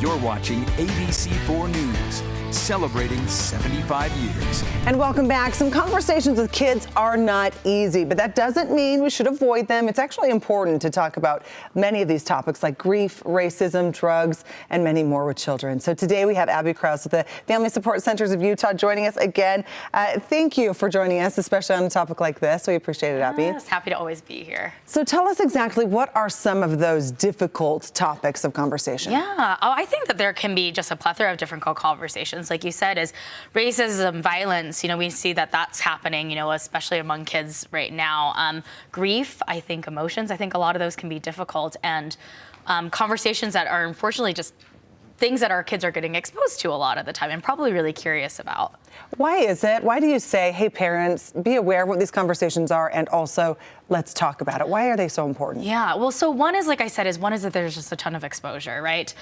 You're watching ABC4 News, celebrating 75 years. And welcome back. Some conversations with kids are not easy, but that doesn't mean we should avoid them. It's actually important to talk about many of these topics like grief, racism, drugs, and many more with children. So today we have Abby Crouse with the Family Support Centers of Utah joining us again. Thank you for joining us, especially on a topic like this. We appreciate it, Abby. Yes, happy to always be here. So tell us exactly what are some of those difficult topics of conversation? Yeah, I think that there can be just a plethora of different conversations. Like you said, is racism, violence, we see that that's happening, especially among kids right now. Grief, I think emotions, I think a lot of those can be difficult, and conversations that are unfortunately just things that our kids are getting exposed to a lot of the time and probably really curious about. Why is it? Why do you say, hey, parents, be aware of what these conversations are and also let's talk about it? Why are they so important? Yeah, well, so one is, like I said, one is that there's just a ton of exposure, right?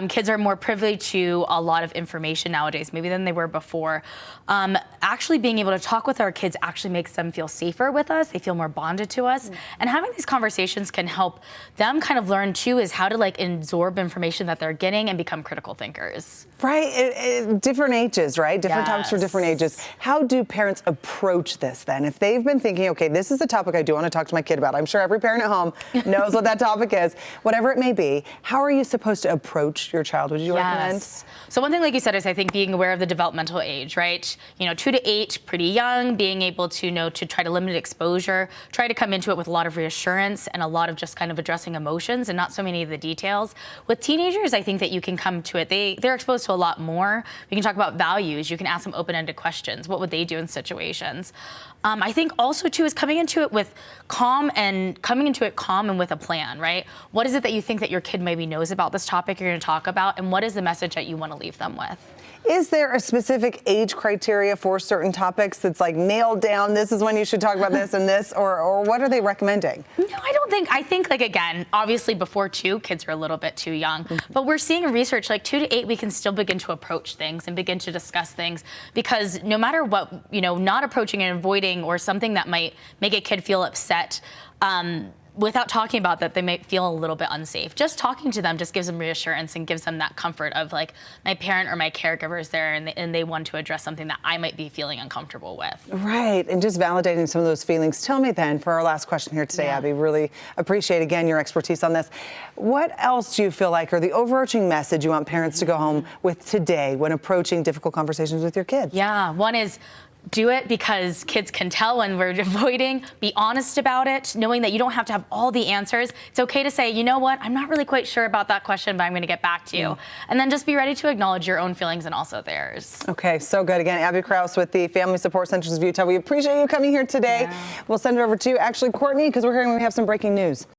Kids are more privy to a lot of information nowadays, maybe than they were before. Actually being able to talk with our kids actually makes them feel safer with us. They feel more bonded to us. And having these conversations can help them kind of learn too, is how to absorb information that they're getting and become critical thinkers. Right, different ages, right? Different topics for different ages. How do parents approach this then? If they've been thinking, okay, this is a topic I do want to talk to my kid about. I'm sure every parent at home knows what that topic is. Whatever it may be, how are you supposed to approach your child? Would you recommend? So one thing, like you said, is I think being aware of the developmental age, right? 2 to 8, pretty young, being able to to try to limit exposure, try to come into it with a lot of reassurance and a lot of just kind of addressing emotions and not so many of the details. With teenagers, I think that you can come to it. They're exposed to a lot more. We can talk about values. You can ask them open-ended questions. What would they do in situations? I think also too is coming into it calm and with a plan, right? What is it that you think that your kid maybe knows about this topic you're going to talk about, and what is the message that you want to leave them with? Is there a specific age criteria for certain topics that's like nailed down, this is when you should talk about this and this, or what are they recommending? No, I don't think, I think again, obviously before 2, kids are a little bit too young, but we're seeing in research 2 to 8, we can still begin to approach things and begin to discuss things, because no matter what, not approaching and avoiding or something that might make a kid feel upset, without talking about that, they might feel a little bit unsafe. Just talking to them just gives them reassurance and gives them that comfort of my parent or my caregiver is there and they want to address something that I might be feeling uncomfortable with. Right, and just validating some of those feelings. Tell me then, for our last question here today, Abby, really appreciate again your expertise on this. What else do you feel like are the overarching message you want parents to go home with today when approaching difficult conversations with your kids? Yeah, one is, do it because kids can tell when we're avoiding. Be honest about it, knowing that you don't have to have all the answers. It's okay to say, you know what, I'm not really quite sure about that question, but I'm going to get back to you. And then just be ready to acknowledge your own feelings and also theirs. Okay, so good. Again, Abby Crouse with the Family Support Centers of Utah. We appreciate you coming here today. We'll send it over to you, actually, Courtney, because we're hearing we have some breaking news.